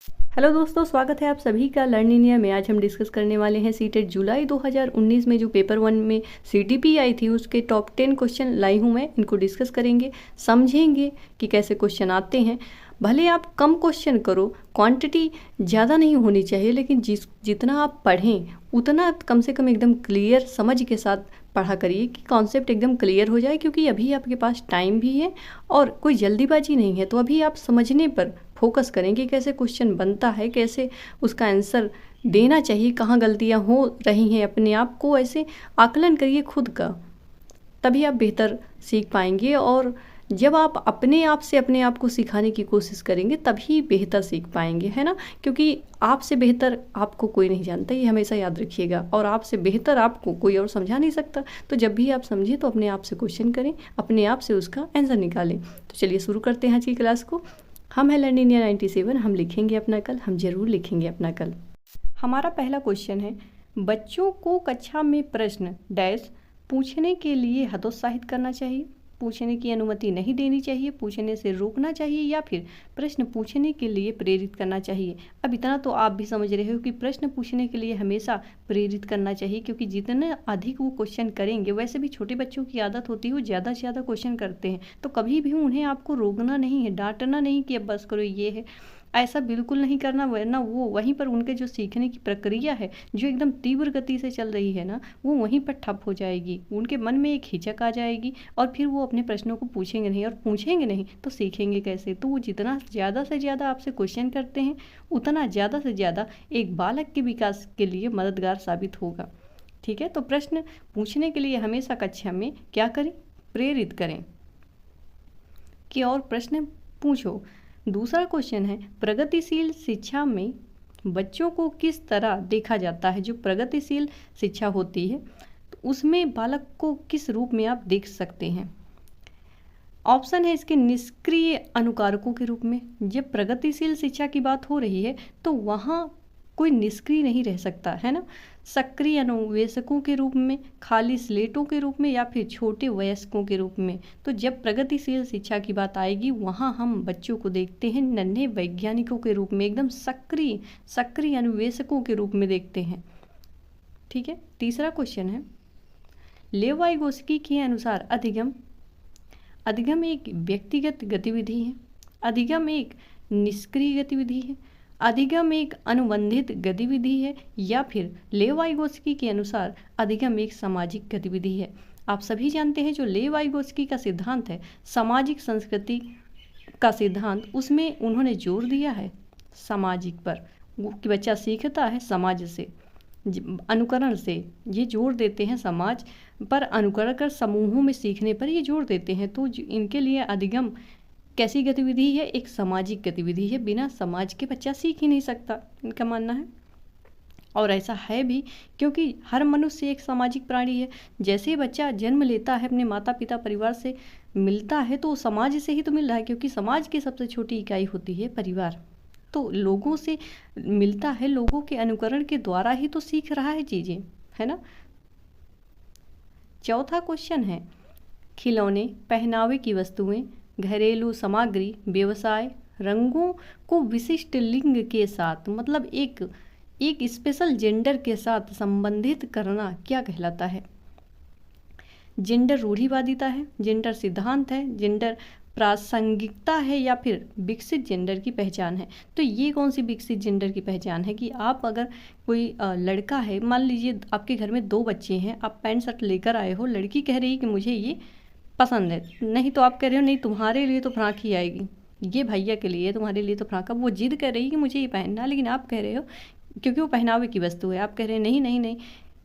Hello दोस्तों, स्वागत है आप सभी का लर्न इंडिया में। आज हम डिस्कस करने वाले हैं सीटेट जुलाई 2019 में जो पेपर 1 में सीटीपी आई थी उसके टॉप 10 क्वेश्चन लाई हूँ मैं। इनको डिस्कस करेंगे, समझेंगे कि कैसे क्वेश्चन आते हैं। भले आप कम क्वेश्चन करो, क्वांटिटी ज़्यादा नहीं होनी चाहिए, लेकिन जितना आप पढ़ें उतना कम से कम एकदम क्लियर समझ के साथ पढ़ा करिए कि कॉन्सेप्ट एकदम क्लियर हो जाए, क्योंकि अभी आपके पास टाइम भी है और कोई जल्दीबाजी नहीं है। तो अभी आप समझने पर फोकस करें कि कैसे क्वेश्चन बनता है, कैसे उसका आंसर देना चाहिए, कहाँ गलतियाँ हो रही हैं। अपने आप को ऐसे आकलन करिए खुद का, तभी आप बेहतर सीख पाएंगे। और जब आप अपने आप से अपने आप को सिखाने की कोशिश करेंगे तभी बेहतर सीख पाएंगे, है ना। क्योंकि आपसे बेहतर आपको कोई नहीं जानता, ये हमेशा याद रखिएगा। और आपसे बेहतर आपको कोई और समझा नहीं सकता। तो जब भी आप समझें तो अपने आप से क्वेश्चन करें, अपने आप से उसका आंसर निकालें। तो चलिए शुरू करते हैं आज की क्लास को। हम हैं लर्न इंडिया 97। हम लिखेंगे अपना कल, हम जरूर लिखेंगे अपना कल। हमारा पहला क्वेश्चन है, बच्चों को कक्षा में प्रश्न डैश पूछने के लिए हतोत्साहित करना चाहिए, पूछने की अनुमति नहीं देनी चाहिए, पूछने से रोकना चाहिए, या फिर प्रश्न पूछने के लिए प्रेरित करना चाहिए। अब इतना तो आप भी समझ रहे हो कि प्रश्न पूछने के लिए हमेशा प्रेरित करना चाहिए, क्योंकि जितने अधिक वो क्वेश्चन करेंगे, वैसे भी छोटे बच्चों की आदत होती है वो ज़्यादा से ज़्यादा क्वेश्चन करते हैं। तो कभी भी उन्हें आपको रोकना नहीं है, डांटना नहीं कि अब बस करो, ये है ऐसा बिल्कुल नहीं करना, वरना वो वहीं पर उनके जो सीखने की प्रक्रिया है जो एकदम तीव्र गति से चल रही है ना, वो वहीं पर ठप हो जाएगी। उनके मन में एक हिचक आ जाएगी और फिर वो अपने प्रश्नों को पूछेंगे नहीं, और पूछेंगे नहीं तो सीखेंगे कैसे। तो वो जितना ज़्यादा से ज़्यादा आपसे क्वेश्चन करते हैं उतना ज़्यादा से ज़्यादा एक बालक के विकास के लिए मददगार साबित होगा। ठीक है, तो प्रश्न पूछने के लिए हमेशा कक्षा में क्या करें, प्रेरित करें कि और प्रश्न पूछो। दूसरा क्वेश्चन है, प्रगतिशील शिक्षा में बच्चों को किस तरह देखा जाता है। जो प्रगतिशील शिक्षा होती है तो उसमें बालक को किस रूप में आप देख सकते हैं। ऑप्शन है इसके, निष्क्रिय अनुकारकों के रूप में। जब प्रगतिशील शिक्षा की बात हो रही है तो वहाँ कोई निष्क्रिय नहीं रह सकता, है ना। सक्रिय अनुवेशकों के रूप में, खाली स्लेटों के रूप में, या फिर छोटे वयस्कों के रूप में। तो जब प्रगतिशील शिक्षा की बात आएगी वहाँ हम बच्चों को देखते हैं नन्हे वैज्ञानिकों के रूप में, एकदम सक्रिय अनुवेशकों के रूप में देखते हैं। ठीक है, तीसरा क्वेश्चन है, लेवाइगोस्की के अनुसार अधिगम एक व्यक्तिगत गतिविधि है, अधिगम एक निष्क्रिय गतिविधि है, अधिगम एक अनुबंधित गतिविधि है, या फिर लेवाइगोस्की के अनुसार अधिगम एक सामाजिक गतिविधि है। आप सभी जानते हैं जो लेवाइगोस्की का सिद्धांत है, सामाजिक संस्कृति का सिद्धांत, उसमें उन्होंने जोर दिया है सामाजिक पर, कि बच्चा सीखता है समाज से, अनुकरण से। ये जोर देते हैं समाज पर अनुकरण कर समूहों में सीखने पर ये जोर देते हैं। तो इनके लिए अधिगम कैसी गतिविधि है, एक सामाजिक गतिविधि है। बिना समाज के बच्चा सीख ही नहीं सकता, इनका मानना है। और ऐसा है भी, क्योंकि हर मनुष्य एक सामाजिक प्राणी है। जैसे ही बच्चा जन्म लेता है, अपने माता पिता परिवार से मिलता है, तो समाज से ही तो मिल रहा है, क्योंकि समाज की सबसे छोटी इकाई होती है परिवार। तो लोगों से मिलता है, लोगों के अनुकरण के द्वारा ही तो सीख रहा है चीज़ें, है ना। चौथा क्वेश्चन है, खिलौने, पहनावे की वस्तुएं, घरेलू सामग्री, व्यवसाय, रंगों को विशिष्ट लिंग के साथ, मतलब एक स्पेशल जेंडर के साथ संबंधित करना क्या कहलाता है। जेंडर रूढ़िवादिता है, जेंडर सिद्धांत है, जेंडर प्रासंगिकता है, या फिर विकसित जेंडर की पहचान है। तो ये कौन सी विकसित जेंडर की पहचान है कि आप अगर कोई लड़का है, मान लीजिए आपके घर में 2 बच्चे हैं, आप पैंट शर्ट लेकर आए हो, लड़की कह रही है कि मुझे ये पसंद है, नहीं तो आप कह रहे हो नहीं तुम्हारे लिए तो फ्रॉक ही आएगी, ये भैया के लिए, तुम्हारे लिए तो फ्रॉक। अब वो जिद कर रही है कि मुझे ये पहनना, लेकिन आप कह रहे हो, क्योंकि वो पहनावे की वस्तु है, आप कह रहे हैं नहीं नहीं नहीं,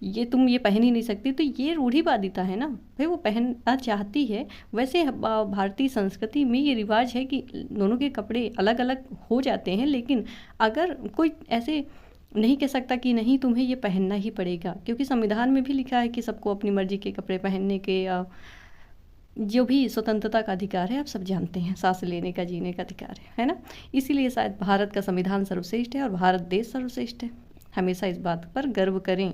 ये तुम ये पहन ही नहीं सकती। तो ये रूढ़िवादिता है ना भाई, वो पहनना चाहती है। वैसे भारतीय संस्कृति में ये रिवाज है कि दोनों के कपड़े अलग अलग हो जाते हैं, लेकिन अगर कोई ऐसे नहीं कह सकता कि नहीं तुम्हें ये पहनना ही पड़ेगा, क्योंकि संविधान में भी लिखा है कि सबको अपनी मर्जी के कपड़े पहनने के जो भी स्वतंत्रता का अधिकार है, आप सब जानते हैं, सांस लेने का, जीने का अधिकार है ना। इसीलिए शायद भारत का संविधान सर्वश्रेष्ठ है और भारत देश सर्वश्रेष्ठ है। हमेशा इस बात पर गर्व करें।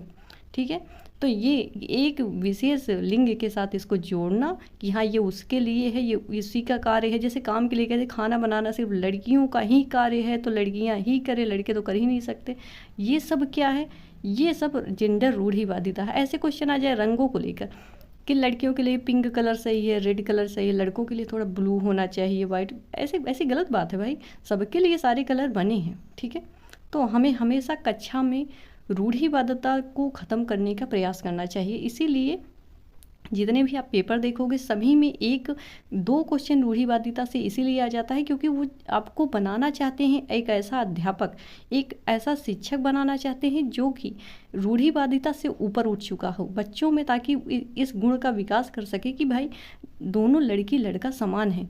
ठीक है, तो ये एक विशेष लिंग के साथ इसको जोड़ना कि हाँ ये उसके लिए है, ये इसी का कार्य है। जैसे काम के लिए कहते खाना बनाना सिर्फ लड़कियों का ही कार्य है तो लड़कियां ही करें, लड़के तो कर ही नहीं सकते। ये सब क्या है, ये सब जेंडर रूढ़िवादिता है। ऐसे क्वेश्चन आ जाए रंगों को लेकर कि लड़कियों के लिए पिंक कलर सही है, रेड कलर सही है, लड़कों के लिए थोड़ा ब्लू होना चाहिए, वाइट, ऐसी गलत बात है भाई। सबके लिए सारे कलर बने हैं, ठीक है। तो हमें हमेशा कक्षा में रूढ़िवादिता को ख़त्म करने का प्रयास करना चाहिए। इसीलिए जितने भी आप पेपर देखोगे सभी में 1-2 क्वेश्चन रूढ़िवादिता से इसीलिए आ जाता है क्योंकि वो आपको बनाना चाहते हैं एक ऐसा अध्यापक, एक ऐसा शिक्षक बनाना चाहते हैं जो कि रूढ़िवादिता से ऊपर उठ चुका हो बच्चों में, ताकि इस गुण का विकास कर सके कि भाई दोनों लड़की लड़का समान है।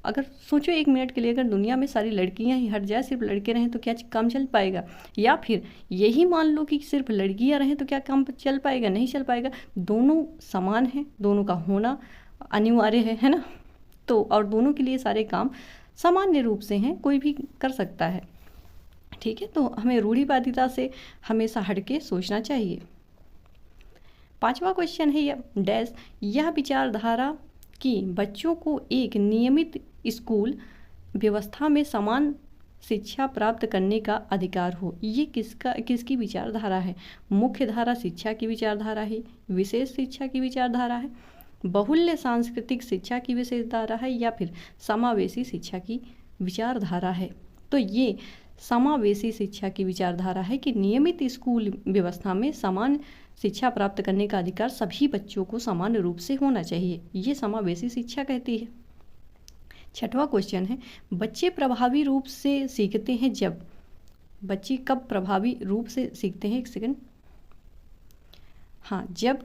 अगर सोचो 1 मिनट के लिए अगर दुनिया में सारी लड़कियां ही हट जाए, सिर्फ लड़के रहें तो क्या काम चल पाएगा? या फिर यही मान लो कि सिर्फ लड़कियां रहें तो क्या काम चल पाएगा? नहीं चल पाएगा। दोनों समान हैं, दोनों का होना अनिवार्य है ना। तो और दोनों के लिए सारे काम सामान्य रूप से हैं, कोई भी कर सकता है, ठीक है। तो हमें रूढ़िवादिता से हमेशा हटके सोचना चाहिए। 5वां क्वेश्चन है यह विचारधारा कि बच्चों को एक नियमित स्कूल व्यवस्था में समान शिक्षा प्राप्त करने का अधिकार हो, ये किसकी विचारधारा है? मुख्य धारा शिक्षा की विचारधारा है, विशेष शिक्षा की विचारधारा है, बहुल्य सांस्कृतिक शिक्षा की विशेषधारा है, या फिर समावेशी शिक्षा की विचारधारा है? तो ये समावेशी शिक्षा की विचारधारा है कि नियमित स्कूल व्यवस्था में समान शिक्षा प्राप्त करने का अधिकार सभी बच्चों को समान रूप से होना चाहिए, ये समावेशी शिक्षा कहती है। 6वां क्वेश्चन है बच्चे प्रभावी रूप से सीखते हैं जब? बच्चे कब प्रभावी रूप से सीखते हैं? 1 सेकंड। हाँ, जब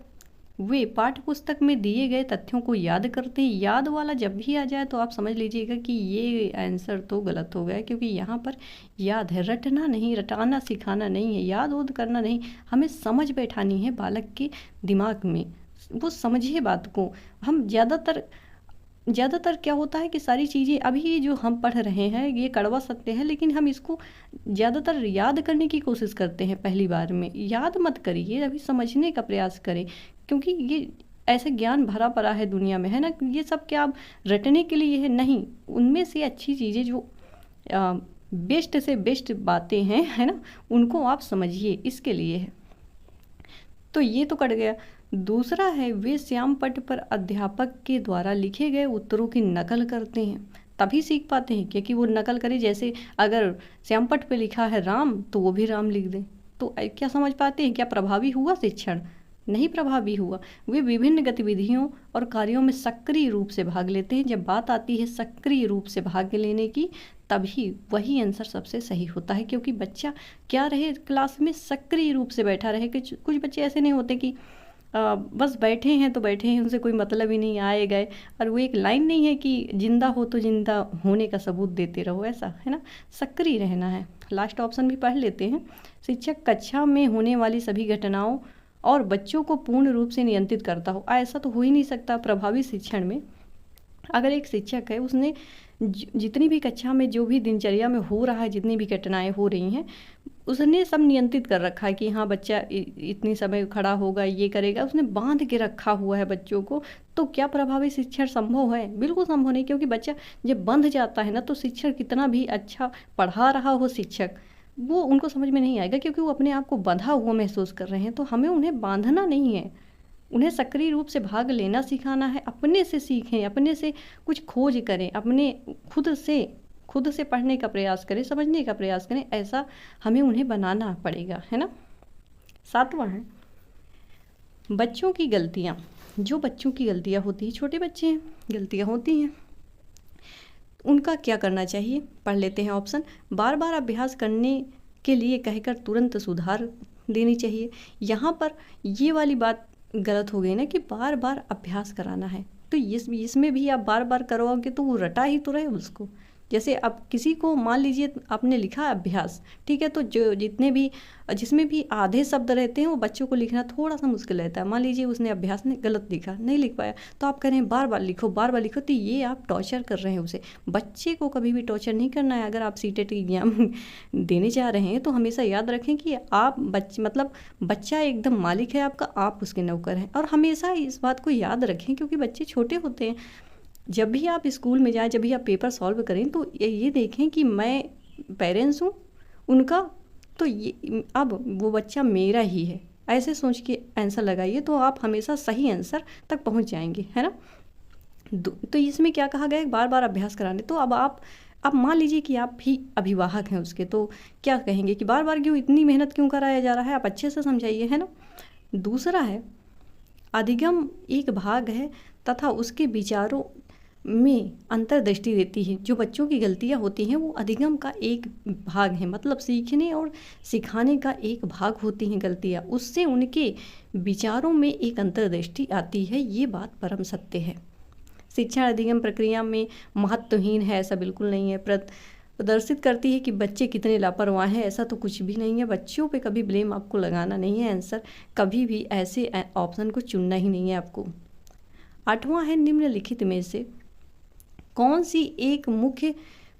वे पाठ्य पुस्तक में दिए गए तथ्यों को याद करते हैं। याद वाला जब भी आ जाए तो आप समझ लीजिएगा कि ये आंसर तो गलत हो गया, क्योंकि यहाँ पर याद है, रटना नहीं, रटाना सिखाना नहीं है, याद उद करना नहीं, हमें समझ बैठानी है बालक के दिमाग में, वो समझे बात को। हम ज़्यादातर क्या होता है कि सारी चीज़ें अभी जो हम पढ़ रहे हैं ये कड़वा सत्य है, लेकिन हम इसको ज़्यादातर याद करने की कोशिश करते हैं पहली बार में। याद मत करिए, अभी समझने का प्रयास करें, क्योंकि ये ऐसे ज्ञान भरा पड़ा है दुनिया में, है ना। ये सब क्या आप रटने के लिए है? नहीं, उनमें से अच्छी चीज़ें जो बेस्ट से बेस्ट बातें हैं, है ना, उनको आप समझिए, इसके लिए है। तो ये तो कट गया। दूसरा है वे श्यामपट्ट पर अध्यापक के द्वारा लिखे गए उत्तरों की नकल करते हैं, तभी सीख पाते हैं, क्योंकि वो नकल करें। जैसे अगर श्यामपट्ट पे लिखा है राम तो वो भी राम लिख दें, तो क्या समझ पाते हैं? क्या प्रभावी हुआ शिक्षण? नहीं प्रभावी हुआ। वे विभिन्न गतिविधियों और कार्यों में सक्रिय रूप से भाग लेते हैं। जब बात आती है सक्रिय रूप से भाग लेने की, तभी वही आंसर सबसे सही होता है, क्योंकि बच्चा क्या रहे, क्लास में सक्रिय रूप से बैठा रहे। कुछ बच्चे ऐसे नहीं होते कि बस बैठे हैं तो बैठे हैं, उनसे कोई मतलब ही नहीं, आए गए। और वो एक लाइन नहीं है कि जिंदा हो तो जिंदा होने का सबूत देते रहो, ऐसा है ना, सक्रिय रहना है। लास्ट ऑप्शन भी पढ़ लेते हैं। शिक्षक कक्षा में होने वाली सभी घटनाओं और बच्चों को पूर्ण रूप से नियंत्रित करता हो। ऐसा तो हो ही नहीं सकता प्रभावी शिक्षण में। अगर एक शिक्षक है, उसने जितनी भी कक्षा में जो भी दिनचर्या में हो रहा है, जितनी भी घटनाएं हो रही हैं, उसने सब नियंत्रित कर रखा है कि हाँ बच्चा इतनी समय खड़ा होगा, ये करेगा, उसने बांध के रखा हुआ है बच्चों को। तो क्या प्रभावी शिक्षण संभव है? बिल्कुल संभव नहीं, क्योंकि बच्चा जब बंध जाता है ना, तो शिक्षण कितना भी अच्छा पढ़ा रहा हो शिक्षक, वो उनको समझ में नहीं आएगा, क्योंकि वो अपने आप को बंधा हुआ महसूस कर रहे हैं। तो हमें उन्हें बांधना नहीं है, उन्हें सक्रिय रूप से भाग लेना सिखाना है। अपने से सीखें, अपने से कुछ खोज करें, अपने खुद से पढ़ने का प्रयास करें, समझने का प्रयास करें, ऐसा हमें उन्हें बनाना पड़ेगा, है ना। 7वां है बच्चों की गलतियाँ। जो बच्चों की गलतियाँ होती हैं, छोटे बच्चे हैं, गलतियाँ होती हैं, उनका क्या करना चाहिए? पढ़ लेते हैं ऑप्शन। बार बार अभ्यास करने के लिए कहकर तुरंत सुधार देनी चाहिए। यहाँ पर ये वाली बात गलत हो गई ना कि बार बार अभ्यास कराना है, तो इसमें भी आप बार बार करवाओगे तो वो रटा ही तो रहे उसको, जैसे अब किसी को मान लीजिए आपने लिखा अभ्यास, ठीक है, तो जो जितने भी जिसमें भी आधे शब्द रहते हैं वो बच्चों को लिखना थोड़ा सा मुश्किल रहता है। मान लीजिए उसने अभ्यास ने गलत लिखा, नहीं लिख पाया, तो आप कह रहे हैं बार बार लिखो बार बार लिखो, तो ये आप टॉर्चर कर रहे हैं उसे। बच्चे को कभी भी टॉर्चर नहीं करना है। अगर आप सीटेट एग्जाम देने जा रहे हैं तो हमेशा याद रखें कि आप बच्चा एकदम मालिक है आपका, आप उसके नौकर हैं। और हमेशा इस बात को याद रखें क्योंकि बच्चे छोटे होते हैं। जब भी आप स्कूल में जाएं, जब भी आप पेपर सॉल्व करें, तो ये देखें कि मैं पेरेंट्स हूँ उनका, तो ये अब वो बच्चा मेरा ही है, ऐसे सोच के आंसर लगाइए तो आप हमेशा सही आंसर तक पहुँच जाएंगे, है ना। तो इसमें क्या कहा गया है, बार बार अभ्यास कराने। तो अब आप मान लीजिए कि आप भी अभिभावक हैं उसके, तो क्या कहेंगे कि बार बार क्यों, इतनी मेहनत क्यों कराया जा रहा है, आप अच्छे से समझाइए, है ना। दूसरा है, अधिगम एक भाग है तथा उसके विचारों में अंतर्दृष्टि देती है। जो बच्चों की गलतियां होती हैं वो अधिगम का एक भाग है, मतलब सीखने और सिखाने का एक भाग होती हैं गलतियां, उससे उनके विचारों में एक अंतर्दृष्टि आती है। ये बात परम सत्य है। शिक्षण अधिगम प्रक्रिया में महत्वहीन है, ऐसा बिल्कुल नहीं है। प्रदर्शित करती है कि बच्चे कितने लापरवाह हैं, ऐसा तो कुछ भी नहीं है। बच्चों पे कभी ब्लेम आपको लगाना नहीं है, आंसर कभी भी ऐसे ऑप्शन को चुनना ही नहीं है आपको। 8वां है, निम्नलिखित में से कौन सी एक मुख्य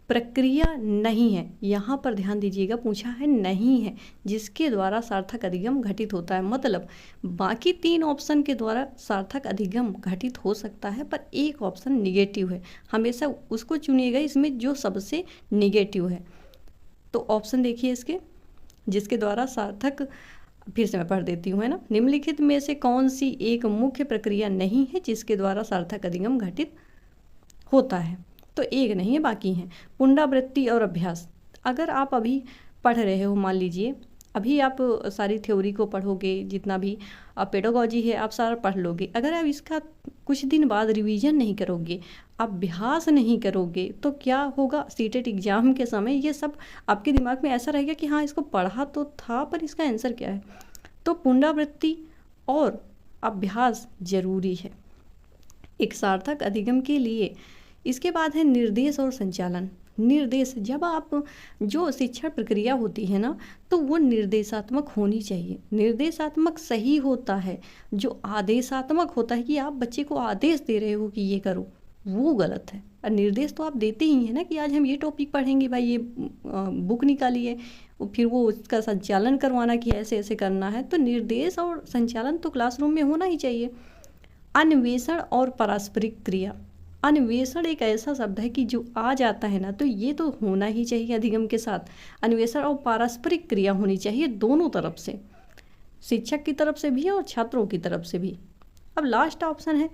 प्रक्रिया नहीं है, यहाँ पर ध्यान दीजिएगा, पूछा है नहीं है, जिसके द्वारा सार्थक अधिगम घटित होता है। मतलब बाकी 3 ऑप्शन के द्वारा सार्थक अधिगम घटित हो सकता है, पर एक ऑप्शन निगेटिव है। हमेशा उसको चुनिएगा इसमें जो सबसे निगेटिव है। तो ऑप्शन देखिए इसके, जिसके द्वारा सार्थक, फिर से मैं पढ़ देती हूँ, है ना। निम्नलिखित में से कौन सी एक मुख्य प्रक्रिया नहीं है जिसके द्वारा सार्थक अधिगम घटित होता है, तो एक नहीं है, बाकी हैं। पुनरावृत्ति और अभ्यास। अगर आप अभी पढ़ रहे हो, मान लीजिए अभी आप सारी थ्योरी को पढ़ोगे, जितना भी पेडागॉजी है आप सारा पढ़ लोगे, अगर आप इसका कुछ दिन बाद रिवीजन नहीं करोगे, अभ्यास नहीं करोगे, तो क्या होगा, सीटेट एग्जाम के समय ये सब आपके दिमाग में ऐसा रहेगा कि हाँ इसको पढ़ा तो था पर इसका आंसर क्या है। तो पुनरावृत्ति और अभ्यास जरूरी है एक सार्थक अधिगम के लिए। इसके बाद है निर्देश और संचालन। निर्देश, जब आप जो शिक्षण प्रक्रिया होती है ना, तो वो निर्देशात्मक होनी चाहिए। निर्देशात्मक सही होता है, जो आदेशात्मक होता है कि आप बच्चे को आदेश दे रहे हो कि ये करो, वो गलत है। और निर्देश तो आप देते ही हैं ना कि आज हम ये टॉपिक पढ़ेंगे, भाई ये बुक निकालिए, फिर वो उसका संचालन करवाना कि ऐसे ऐसे करना है। तो निर्देश और संचालन तो क्लासरूम में होना ही चाहिए। अन्वेषण और पारस्परिक क्रिया। अन्वेषण एक ऐसा शब्द है कि जो आ जाता है ना, तो ये तो होना ही चाहिए अधिगम के साथ। अन्वेषण और पारस्परिक क्रिया होनी चाहिए दोनों तरफ से, शिक्षक की तरफ से भी और छात्रों की तरफ से भी। अब लास्ट ऑप्शन है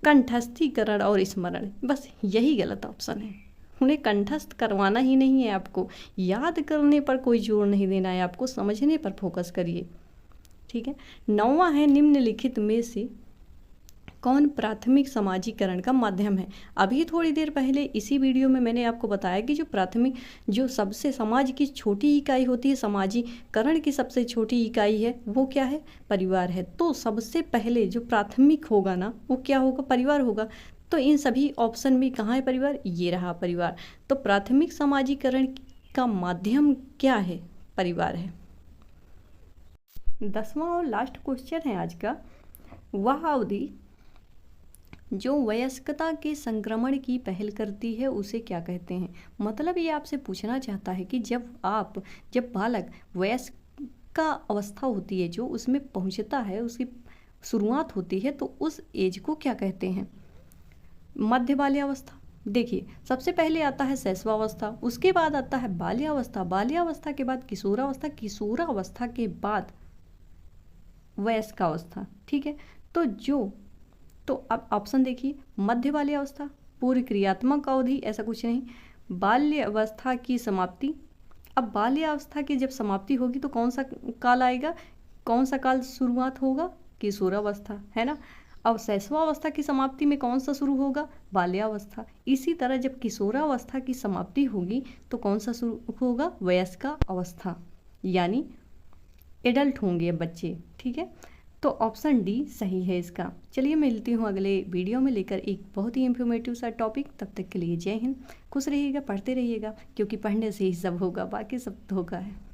कंठस्थीकरण और स्मरण। बस यही गलत ऑप्शन है। उन्हें कंठस्थ करवाना ही नहीं है आपको, याद करने पर कोई जोर नहीं देना है आपको, समझने पर फोकस करिए, ठीक है। 9वां है, निम्नलिखित में से कौन प्राथमिक समाजीकरण का माध्यम है। अभी थोड़ी देर पहले इसी वीडियो में मैंने आपको बताया कि जो सबसे समाज की छोटी इकाई होती है, समाजीकरण की सबसे छोटी इकाई है, वो क्या है, परिवार है। तो सबसे पहले जो प्राथमिक होगा ना, वो क्या होगा, परिवार होगा। तो इन सभी ऑप्शन में कहाँ है परिवार, ये रहा परिवार। तो प्राथमिक समाजीकरण का माध्यम क्या है, परिवार है। 10वां और लास्ट क्वेश्चन है आज का, वह अवधि जो वयस्कता के संक्रमण की पहल करती है उसे क्या कहते हैं। मतलब ये आपसे पूछना चाहता है कि जब बालक वयस्क का अवस्था होती है, जो उसमें पहुंचता है, उसकी शुरुआत होती है, तो उस एज को क्या कहते हैं। मध्य बाल्यावस्था। देखिए सबसे पहले आता है शैशवावस्था, उसके बाद आता है बाल्यावस्था, बाल्यावस्था के बाद किशोरावस्था, किशोरावस्था के बाद वयस्कावस्था, ठीक है। तो अब ऑप्शन देखिए, मध्य बाल्यावस्था, पूर्व क्रियात्मक अवधि, ऐसा कुछ नहीं, बाल्यावस्था की समाप्ति। अब बाल्यावस्था की जब समाप्ति होगी तो कौन सा काल आएगा, कौन सा काल शुरुआत होगा, किशोरावस्था, है ना। अब शैशवावस्था की समाप्ति में कौन सा शुरू होगा, बाल्यावस्था। इसी तरह जब किशोरावस्था की समाप्ति होगी तो कौन सा शुरू होगा, वयस्का अवस्था, यानी एडल्ट होंगे बच्चे, ठीक है। तो ऑप्शन डी सही है इसका। चलिए मिलती हूँ अगले वीडियो में लेकर एक बहुत ही इंफॉर्मेटिव सा टॉपिक। तब तक के लिए जय हिंद, खुश रहिएगा, पढ़ते रहिएगा, क्योंकि पढ़ने से ही सब होगा, बाकी सब धोखा है।